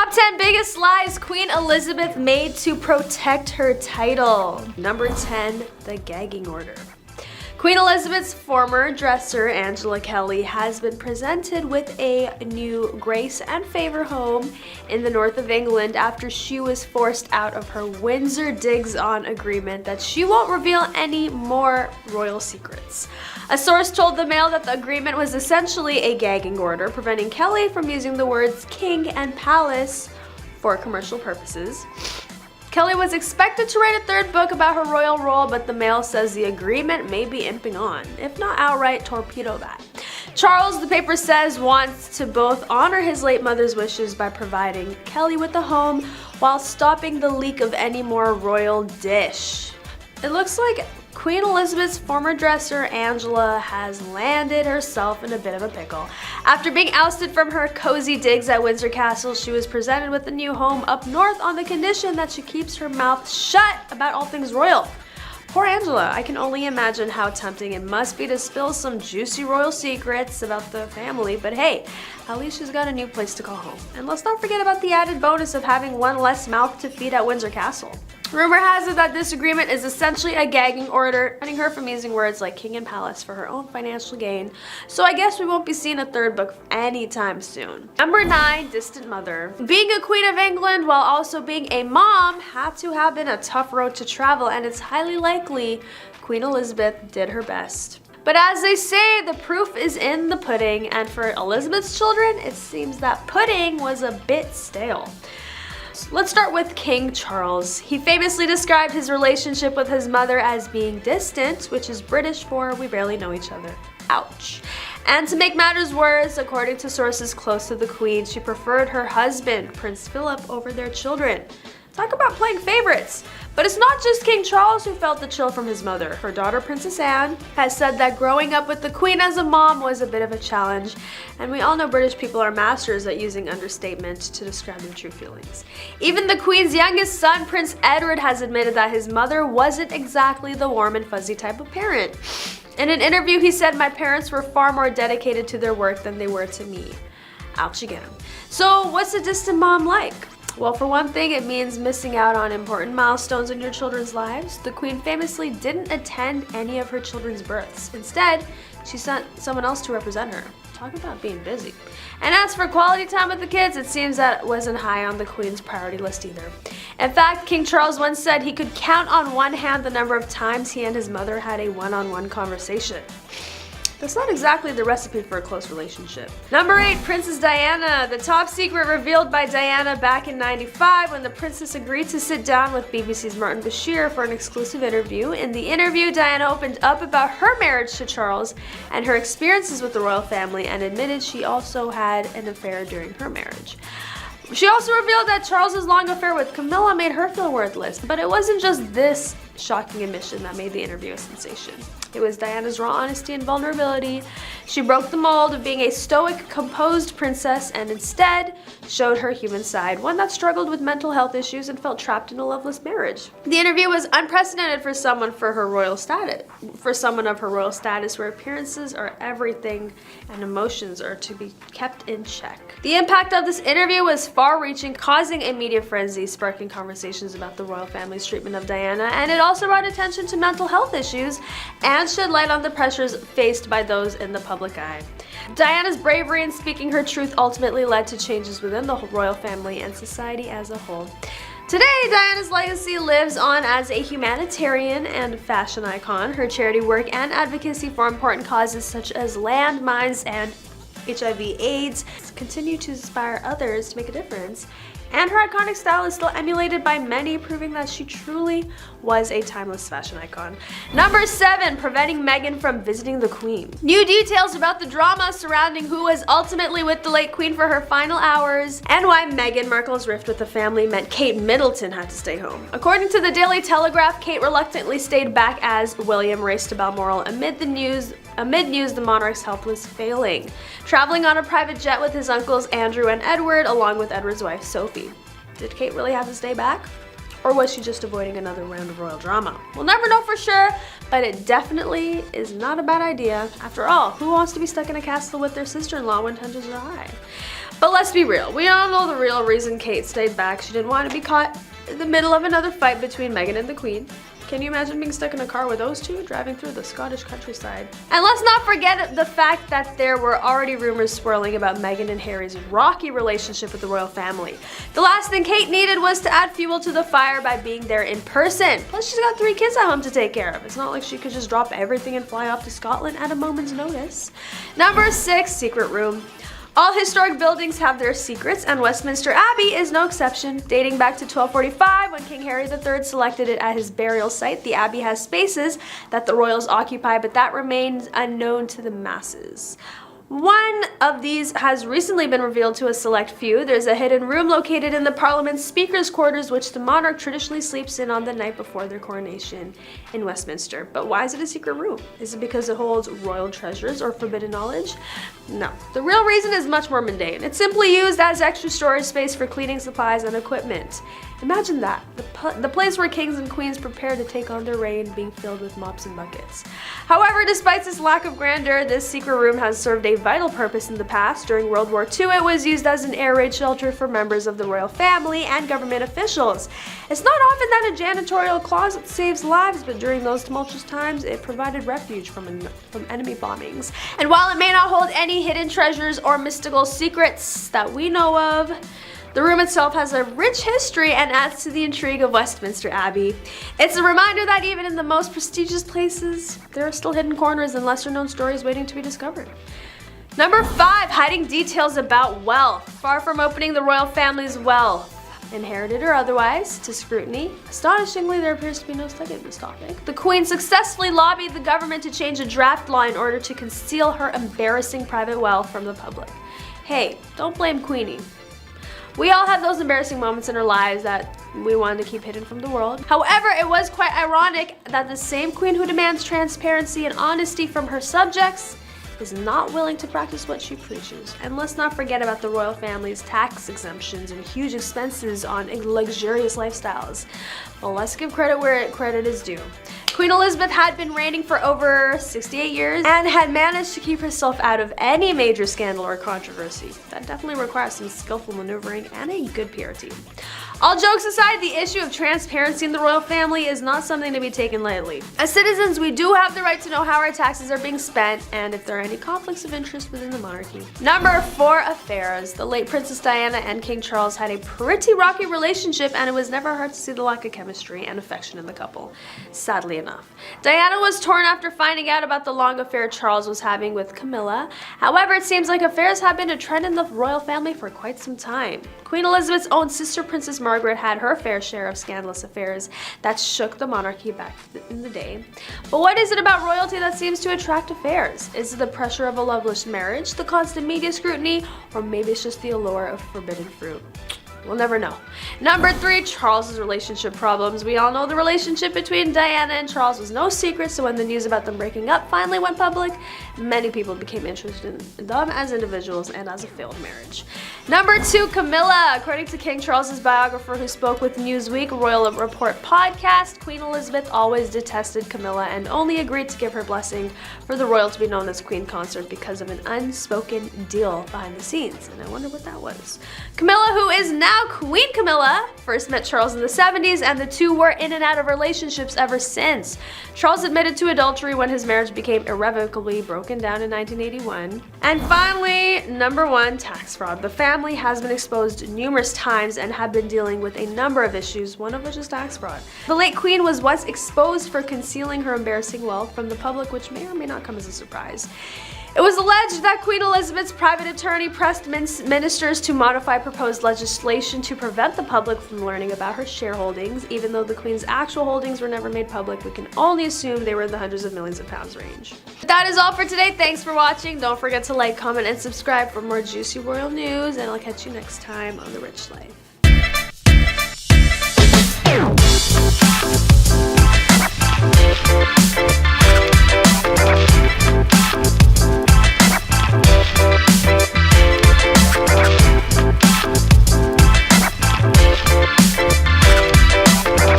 Top 10 biggest lies Queen Elizabeth made to protect her title. Number 10, the gagging order. Queen Elizabeth's former dresser, Angela Kelly, has been presented with a new grace and favor home in the north of England after she was forced out of her Windsor Digs-On agreement that she won't reveal any more royal secrets. A source told the Mail that the agreement was essentially a gagging order, preventing Kelly from using the words king and palace for commercial purposes. Kelly was expected to write a third book about her royal role, but the Mail says the agreement may be imping on, if not outright torpedo that. Charles, the paper says, wants to both honor his late mother's wishes by providing Kelly with a home while stopping the leak of any more royal dish. It looks like Queen Elizabeth's former dresser, Angela, has landed herself in a bit of a pickle. After being ousted from her cozy digs at Windsor Castle, she was presented with a new home up north on the condition that she keeps her mouth shut about all things royal. Poor Angela, I can only imagine how tempting it must be to spill some juicy royal secrets about the family, but hey, at least she's got a new place to call home. And let's not forget about the added bonus of having one less mouth to feed at Windsor Castle. Rumor has it that this agreement is essentially a gagging order, preventing her from using words like king and palace for her own financial gain. So I guess we won't be seeing a third book anytime soon. Number 9, distant mother. Being a queen of England while also being a mom had to have been a tough road to travel, and it's highly likely Queen Elizabeth did her best. But as they say, the proof is in the pudding, and for Elizabeth's children, it seems that pudding was a bit stale. Let's start with King Charles. He famously described his relationship with his mother as being distant, which is British for we barely know each other. Ouch. And to make matters worse, according to sources close to the Queen, she preferred her husband, Prince Philip, over their children. Talk about playing favorites. But it's not just King Charles who felt the chill from his mother. Her daughter, Princess Anne, has said that growing up with the Queen as a mom was a bit of a challenge, and we all know British people are masters at using understatement to describe their true feelings. Even the Queen's youngest son, Prince Edward, has admitted that his mother wasn't exactly the warm and fuzzy type of parent. In an interview, he said, "My parents were far more dedicated to their work than they were to me." Ouch again. So what's a distant mom like? Well, for one thing, it means missing out on important milestones in your children's lives. The Queen famously didn't attend any of her children's births. Instead, she sent someone else to represent her. Talk about being busy. And as for quality time with the kids, it seems that it wasn't high on the Queen's priority list either. In fact, King Charles once said he could count on one hand the number of times he and his mother had a one-on-one conversation. That's not exactly the recipe for a close relationship. Number 8, Princess Diana. The top secret revealed by Diana back in '95 when the princess agreed to sit down with BBC's Martin Bashir for an exclusive interview. In the interview, Diana opened up about her marriage to Charles and her experiences with the royal family, and admitted she also had an affair during her marriage. She also revealed that Charles's long affair with Camilla made her feel worthless, but it wasn't just this shocking admission that made the interview a sensation. It was Diana's raw honesty and vulnerability. She broke the mold of being a stoic, composed princess and instead showed her human side, one that struggled with mental health issues and felt trapped in a loveless marriage. The interview was unprecedented for someone of her royal status, where appearances are everything and emotions are to be kept in check. The impact of this interview was far-reaching, causing a media frenzy, sparking conversations about the royal family's treatment of Diana, and it also brought attention to mental health issues and shed light on the pressures faced by those in the public eye. Diana's bravery in speaking her truth ultimately led to changes within the royal family and society as a whole. Today, Diana's legacy lives on as a humanitarian and fashion icon. Her charity work and advocacy for important causes such as landmines and HIV/AIDS continue to inspire others to make a difference. And her iconic style is still emulated by many, proving that she truly was a timeless fashion icon. Number 7, preventing Meghan from visiting the Queen. New details about the drama surrounding who was ultimately with the late Queen for her final hours, and why Meghan Markle's rift with the family meant Kate Middleton had to stay home. According to the Daily Telegraph, Kate reluctantly stayed back as William raced to Balmoral amid news the monarch's health was failing, traveling on a private jet with his uncles Andrew and Edward, along with Edward's wife Sophie. Did Kate really have to stay back? Or was she just avoiding another round of royal drama? We'll never know for sure, but it definitely is not a bad idea. After all, who wants to be stuck in a castle with their sister-in-law when tensions are high? But let's be real, we all know the real reason Kate stayed back. She didn't want to be caught in the middle of another fight between Meghan and the Queen. Can you imagine being stuck in a car with those two driving through the Scottish countryside? And let's not forget the fact that there were already rumors swirling about Meghan and Harry's rocky relationship with the royal family. The last thing Kate needed was to add fuel to the fire by being there in person. Plus, she's got 3 kids at home to take care of. It's not like she could just drop everything and fly off to Scotland at a moment's notice. Number 6, secret room. All historic buildings have their secrets, and Westminster Abbey is no exception. Dating back to 1245, when King Harry III selected it as his burial site, the Abbey has spaces that the royals occupy, but that remains unknown to the masses. One of these has recently been revealed to a select few. There's a hidden room located in the Parliament's Speaker's quarters, which the monarch traditionally sleeps in on the night before their coronation in Westminster. But why is it a secret room? Is it because it holds royal treasures or forbidden knowledge? No. The real reason is much more mundane. It's simply used as extra storage space for cleaning supplies and equipment. Imagine that, the place where kings and queens prepare to take on their reign being filled with mops and buckets. However, despite this lack of grandeur, this secret room has served a vital purpose in the past. During World War II, it was used as an air raid shelter for members of the royal family and government officials. It's not often that a janitorial closet saves lives, but during those tumultuous times, it provided refuge from enemy bombings. And while it may not hold any hidden treasures or mystical secrets that we know of, the room itself has a rich history and adds to the intrigue of Westminster Abbey. It's a reminder that even in the most prestigious places, there are still hidden corners and lesser-known stories waiting to be discovered. Number 5, hiding details about wealth. Far from opening the royal family's wealth, inherited or otherwise, to scrutiny, astonishingly, there appears to be no study of this topic. The Queen successfully lobbied the government to change a draft law in order to conceal her embarrassing private wealth from the public. Hey, don't blame Queenie. We all have those embarrassing moments in our lives that we wanted to keep hidden from the world. However, it was quite ironic that the same queen who demands transparency and honesty from her subjects is not willing to practice what she preaches. And let's not forget about the royal family's tax exemptions and huge expenses on luxurious lifestyles. Well, let's give credit where credit is due. Queen Elizabeth had been reigning for over 68 years and had managed to keep herself out of any major scandal or controversy. That definitely requires some skillful maneuvering and a good PR team. All jokes aside, the issue of transparency in the royal family is not something to be taken lightly. As citizens, we do have the right to know how our taxes are being spent and if there are any conflicts of interest within the monarchy. Number 4, affairs. The late Princess Diana and King Charles had a pretty rocky relationship, and it was never hard to see the lack of chemistry and affection in the couple, sadly enough. Diana was torn after finding out about the long affair Charles was having with Camilla. However, it seems like affairs have been a trend in the royal family for quite some time. Queen Elizabeth's own sister, Princess Margaret, had her fair share of scandalous affairs that shook the monarchy back in the day. But what is it about royalty that seems to attract affairs? Is it the pressure of a loveless marriage, the constant media scrutiny, or maybe it's just the allure of forbidden fruit? We'll never know. Number 3, Charles's relationship problems. We all know the relationship between Diana and Charles was no secret, so when the news about them breaking up finally went public, many people became interested in them as individuals and as a failed marriage. Number 2, Camilla. According to King Charles's biographer who spoke with Newsweek Royal Report podcast, Queen Elizabeth always detested Camilla and only agreed to give her blessing for the royal to be known as Queen Consort because of an unspoken deal behind the scenes. And I wonder what that was. Camilla, who is now Queen Camilla, first met Charles in the 70s, and the two were in and out of relationships ever since. Charles admitted to adultery when his marriage became irrevocably broken down in 1981. And finally, number 1, tax fraud. The family has been exposed numerous times and have been dealing with a number of issues, one of which is tax fraud. The late Queen was once exposed for concealing her embarrassing wealth from the public, which may or may not come as a surprise. It was alleged that Queen Elizabeth's private attorney pressed ministers to modify proposed legislation to prevent the public from learning about her shareholdings. Even though the Queen's actual holdings were never made public, we can only assume they were in the hundreds of millions of pounds range. That is all for today. Thanks for watching. Don't forget to like, comment, and subscribe for more juicy royal news, and I'll catch you next time on The Rich Life.